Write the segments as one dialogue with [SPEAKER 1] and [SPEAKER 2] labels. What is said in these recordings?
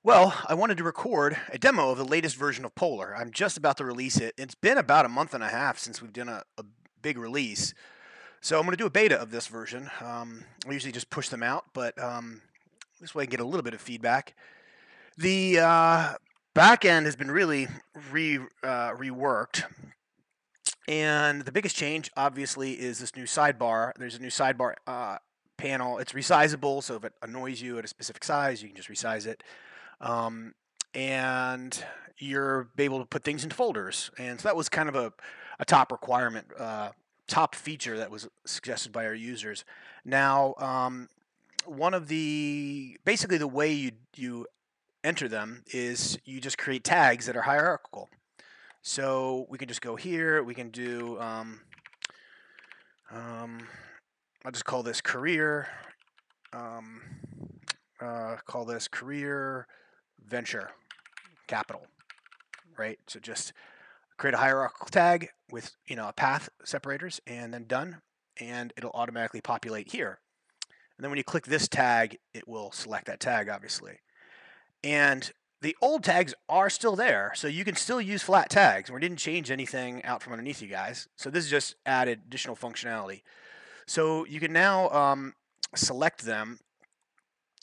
[SPEAKER 1] Well, I wanted to record a demo of the latest version of Polar. I'm just about to release it. It's been about a month and a half since we've done a big release. So I'm going to do a beta of this version. I usually just push them out, but this way I can get a little bit of feedback. The back end has been really reworked. And the biggest change, obviously, is this new sidebar. There's a new sidebar panel. It's resizable, so if it annoys you at a specific size, you can just resize it. Um, and you're able to put things in folders. And so that was kind of a top requirement, top feature that was suggested by our users. Now, one of the basically the way you enter them is you just create tags that are hierarchical. So we can just go here. We can do. I'll just call this career. Um, call this career venture capital, right? So just create a hierarchical tag with a path separators, and then done, and it'll automatically populate here. And then when you click this tag, it will select that tag, obviously. And the old tags are still there, so you can still use flat tags. We didn't change anything out from underneath you guys. So this is just added additional functionality. So you can now select them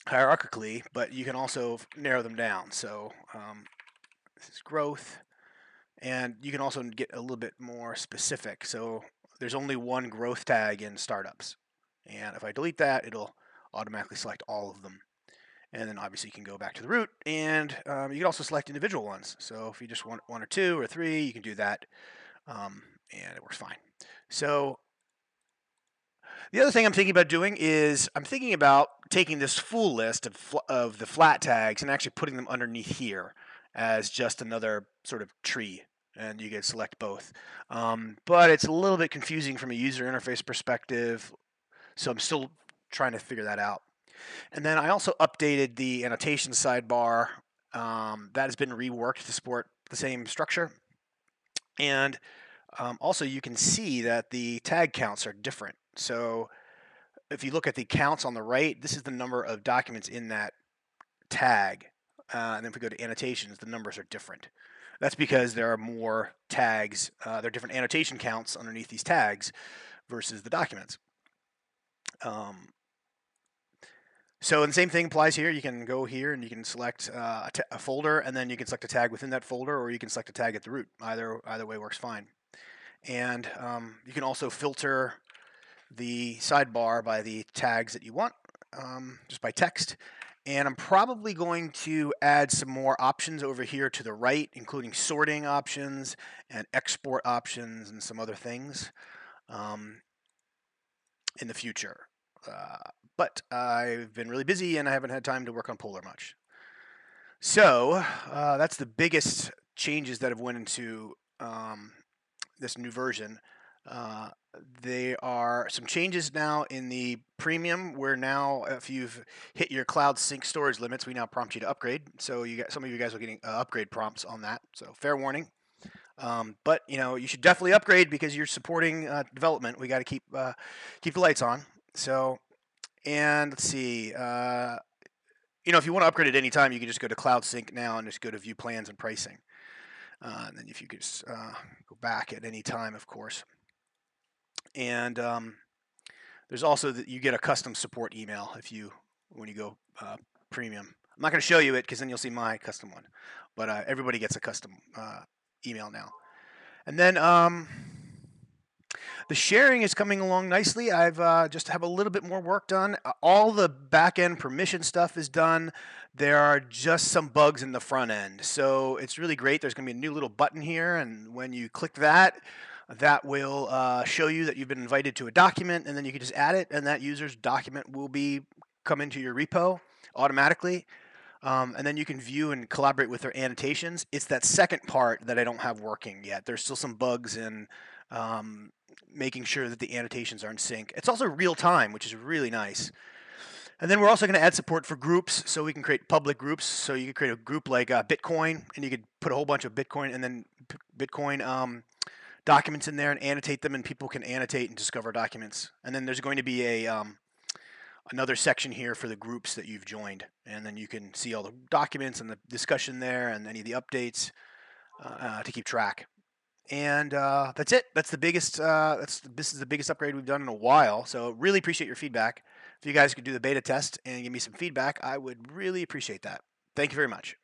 [SPEAKER 1] hierarchically, but you can also narrow them down. So this is growth, and you can also get a little bit more specific. So there's only one growth tag in startups, and if I delete that, it'll automatically select all of them. And then obviously you can go back to the root, and you can also select individual ones. So if you just want one or two or three, you can do that, and it works fine. So the other thing I'm thinking about doing is I'm thinking about taking this full list of the flat tags and actually putting them underneath here as just another sort of tree, and you can select both. But it's a little bit confusing from a user interface perspective, so I'm still trying to figure that out. And then I also updated the annotation sidebar. That has been reworked to support the same structure. And also, you can see that the tag counts are different. So if you look at the counts on the right, this is the number of documents in that tag. And then if we go to annotations, the numbers are different. That's because there are more tags. There are different annotation counts underneath these tags versus the documents. So the same thing applies here. You can go here and you can select a folder, and then you can select a tag within that folder, or you can select a tag at the root. Either way works fine. And you can also filter the sidebar by the tags that you want, just by text. And I'm probably going to add some more options over here to the right, including sorting options and export options and some other things in the future. But I've been really busy and I haven't had time to work on Polar much. So that's the biggest changes that have went into this new version. There are some changes now in the premium, where now if you've hit your cloud sync storage limits, we now prompt you to upgrade. So some of you guys are getting upgrade prompts on that. So fair warning. But you should definitely upgrade because you're supporting development. We got to keep the lights on. So, and let's see. If you want to upgrade at any time, you can just go to Cloud Sync now and just go to View Plans and Pricing. And then if you could just go back at any time, of course. And there's also that you get a custom support email when you go premium. I'm not going to show you it because then you'll see my custom one. But everybody gets a custom email now. And then the sharing is coming along nicely. I've just have a little bit more work done. All the back end permission stuff is done. There are just some bugs in the front end. So it's really great. There's going to be a new little button here, and when you click that, that will show you that you've been invited to a document, and then you can just add it, and that user's document will come into your repo automatically. And then you can view and collaborate with their annotations. It's that second part that I don't have working yet. There's still some bugs in making sure that the annotations are in sync. It's also real time, which is really nice. And then we're also going to add support for groups, so we can create public groups. So you can create a group like Bitcoin, and you could put a whole bunch of Bitcoin and then Bitcoin documents in there and annotate them, and people can annotate and discover documents. And then there's going to be another section here for the groups that you've joined, and then you can see all the documents and the discussion there, and any of the updates to keep track. And that's it. That's the biggest. This is the biggest upgrade we've done in a while. So really appreciate your feedback. If you guys could do the beta test and give me some feedback, I would really appreciate that. Thank you very much.